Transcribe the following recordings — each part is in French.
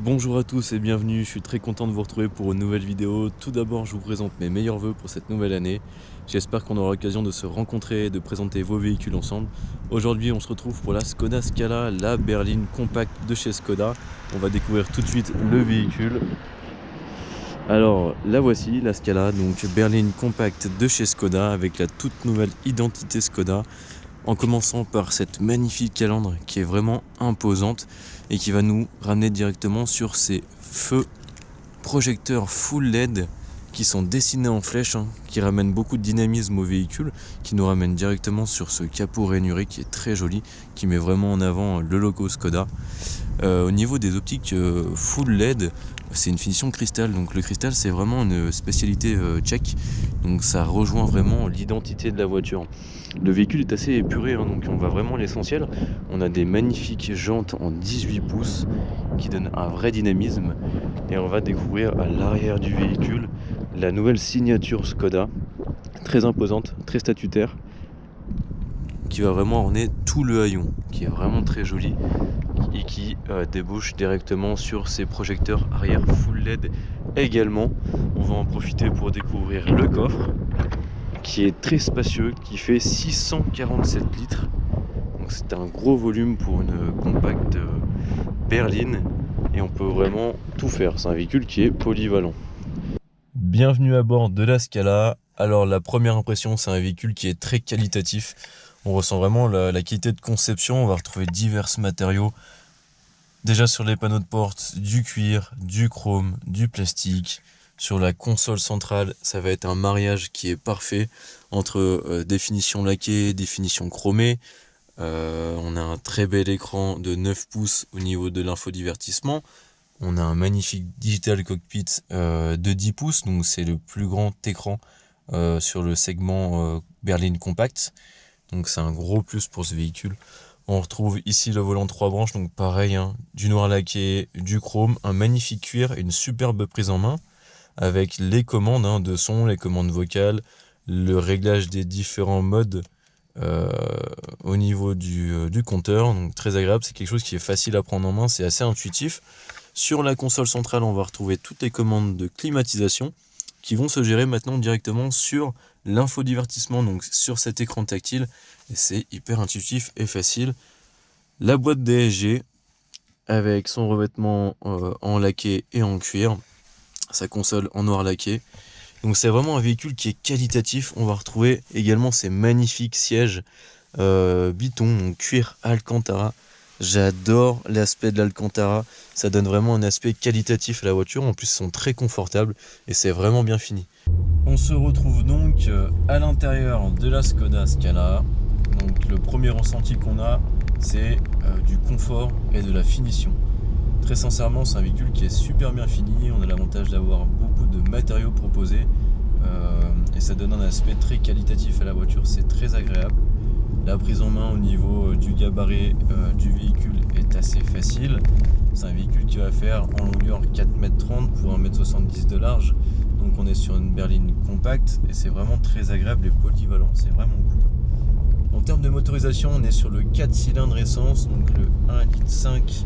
Bonjour à tous et bienvenue, je suis très content de vous retrouver pour une nouvelle vidéo. Tout d'abord, je vous présente mes meilleurs vœux pour cette nouvelle année. J'espère qu'on aura l'occasion de se rencontrer et de présenter vos véhicules ensemble. Aujourd'hui, on se retrouve pour la Skoda Scala, la berline compacte de chez Skoda. On va découvrir tout de suite le véhicule. Alors, la voici, la Scala, donc berline compacte de chez Skoda avec la toute nouvelle identité Skoda. En commençant par cette magnifique calandre qui est vraiment imposante et qui va nous ramener directement sur ces feux projecteurs full LED qui sont dessinés en flèche, qui ramènent beaucoup de dynamisme au véhicule, qui nous ramènent directement sur ce capot rainuré qui est très joli, qui met vraiment en avant le logo Skoda. Au niveau des optiques full LED, c'est une finition cristal, donc le cristal c'est vraiment une spécialité tchèque, donc ça rejoint vraiment l'identité de la voiture. Le véhicule est assez épuré, donc on va vraiment à l'essentiel. On a des magnifiques jantes en 18 pouces qui donnent un vrai dynamisme, et on va découvrir à l'arrière du véhicule la nouvelle signature Skoda, très imposante, très statutaire, qui va vraiment orner tout le haillon, qui est vraiment très joli et qui débouche directement sur ces projecteurs arrière full LED également. On va en profiter pour découvrir le coffre qui est très spacieux, qui fait 647 litres, donc c'est un gros volume pour une compacte berline et on peut vraiment tout faire. C'est un véhicule qui est polyvalent. Bienvenue à bord de la Scala. Alors la première impression, c'est un véhicule qui est très qualitatif. On ressent vraiment la qualité de conception. On va retrouver divers matériaux. Déjà sur les panneaux de porte, du cuir, du chrome, du plastique. Sur la console centrale, ça va être un mariage qui est parfait entre définition laquée, définition chromée. On a un très bel écran de 9 pouces au niveau de l'infodivertissement. On a un magnifique digital cockpit de 10 pouces, donc c'est le plus grand écran sur le segment berline compact. Donc c'est un gros plus pour ce véhicule. On retrouve ici le volant 3 branches, donc pareil, du noir laqué, du chrome, un magnifique cuir, une superbe prise en main avec les commandes de son, les commandes vocales, le réglage des différents modes au niveau du compteur, donc très agréable. C'est quelque chose qui est facile à prendre en main, c'est assez intuitif. Sur la console centrale, on va retrouver toutes les commandes de climatisation qui vont se gérer maintenant directement sur l'infodivertissement, donc sur cet écran tactile, et c'est hyper intuitif et facile. La boîte DSG avec son revêtement en laqué et en cuir, sa console en noir laqué. Donc c'est vraiment un véhicule qui est qualitatif. On va retrouver également ces magnifiques sièges Biton, donc cuir Alcantara. J'adore l'aspect de l'Alcantara, ça donne vraiment un aspect qualitatif à la voiture, en plus ils sont très confortables et c'est vraiment bien fini. On se retrouve donc à l'intérieur de la Skoda Scala. Donc le premier ressenti qu'on a, c'est du confort et de la finition. Très sincèrement, c'est un véhicule qui est super bien fini, on a l'avantage d'avoir beaucoup de matériaux proposés et ça donne un aspect très qualitatif à la voiture, c'est très agréable. La prise en main au niveau du gabarit du véhicule est assez facile. C'est un véhicule qui va faire en longueur 4,30 m pour 1,70 m de large. Donc on est sur une berline compacte et c'est vraiment très agréable et polyvalent, c'est vraiment cool. En termes de motorisation, on est sur le 4 cylindres essence, donc le 1,5 litre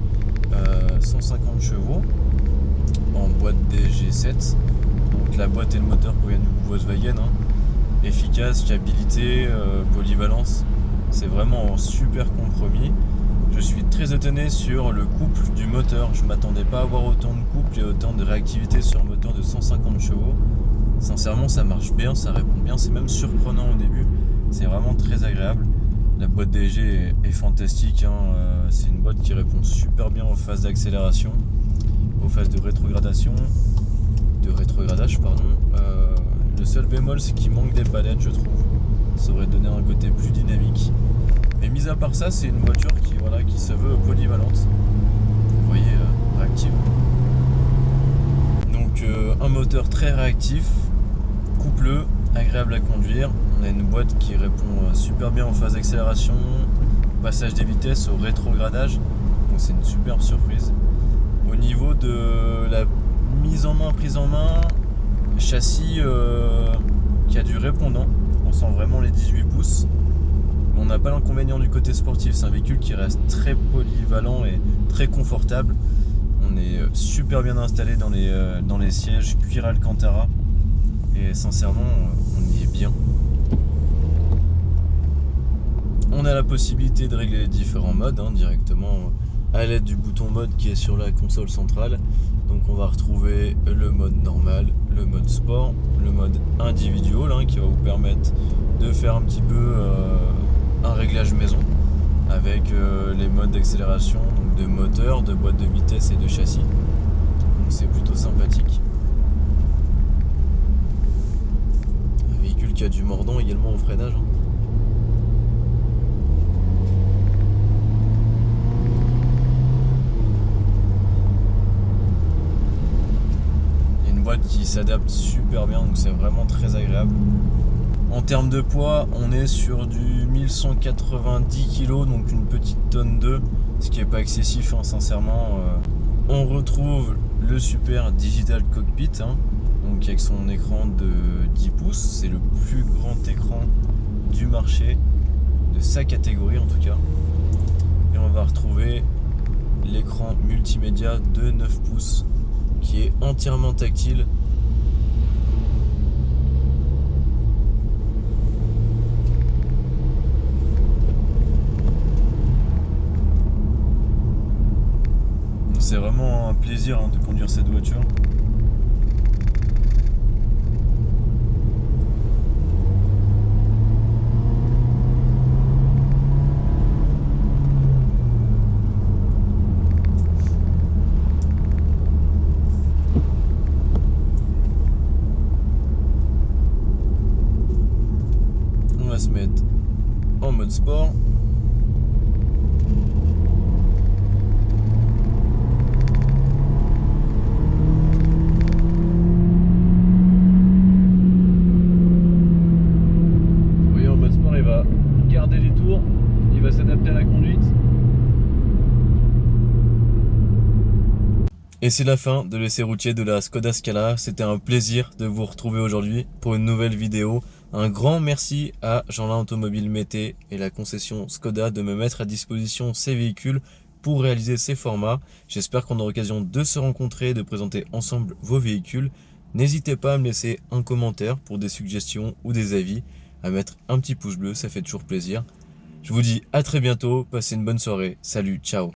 150 chevaux en boîte DG7. Donc la boîte et le moteur proviennent du Volkswagen. Efficace, fiabilité, polyvalence. C'est vraiment un super compromis. Je suis très étonné sur le couple du moteur. Je ne m'attendais pas à avoir autant de couple et autant de réactivité sur un moteur de 150 chevaux. Sincèrement, ça marche bien, ça répond bien. C'est même surprenant au début. C'est vraiment très agréable. La boîte DG est fantastique. C'est une boîte qui répond super bien aux phases d'accélération, aux phases de rétrogradage. Le seul bémol, c'est qu'il manque des palettes, je trouve. Ça aurait donné un côté plus dynamique. Mais mis à part ça, c'est une voiture qui se veut polyvalente. Vous voyez, réactive. Donc un moteur très réactif, coupleux, agréable à conduire. On a une boîte qui répond super bien en phase d'accélération, passage des vitesses, au rétrogradage. Donc c'est une superbe surprise. Au niveau de la prise en main, châssis qui a du répondant, on sent vraiment les 18 pouces, mais on n'a pas l'inconvénient du côté sportif. C'est un véhicule qui reste très polyvalent et très confortable. On est super bien installé dans les sièges cuir Alcantara. Et sincèrement, on y est bien. On a la possibilité de régler les différents modes directement à l'aide du bouton mode qui est sur la console centrale. Donc on va retrouver le mode normal, le mode sport, le mode individual qui va vous permettre de faire un petit peu un réglage maison avec les modes d'accélération, donc de moteur, de boîte de vitesse et de châssis. Donc c'est plutôt sympathique. Un véhicule qui a du mordant également au freinage. Qui s'adapte super bien, donc c'est vraiment très agréable. En termes de poids, on est sur du 1190 kg, donc une petite tonne 2, ce qui est pas excessif sincèrement. On retrouve le super digital cockpit, donc avec son écran de 10 pouces, c'est le plus grand écran du marché, de sa catégorie en tout cas. Et on va retrouver l'écran multimédia de 9 pouces qui est entièrement tactile. C'est vraiment un plaisir de conduire cette voiture. On va se mettre en mode sport. Vous voyez, en mode sport, il va garder les tours, il va s'adapter à la conduite. Et c'est la fin de l'essai routier de la Skoda Scala. C'était un plaisir de vous retrouver aujourd'hui pour une nouvelle vidéo. Un grand merci à Jeanlin Automobile Mété et la concession Skoda de me mettre à disposition ces véhicules pour réaliser ces formats. J'espère qu'on aura l'occasion de se rencontrer et de présenter ensemble vos véhicules. N'hésitez pas à me laisser un commentaire pour des suggestions ou des avis, à mettre un petit pouce bleu, ça fait toujours plaisir. Je vous dis à très bientôt, passez une bonne soirée, salut, ciao.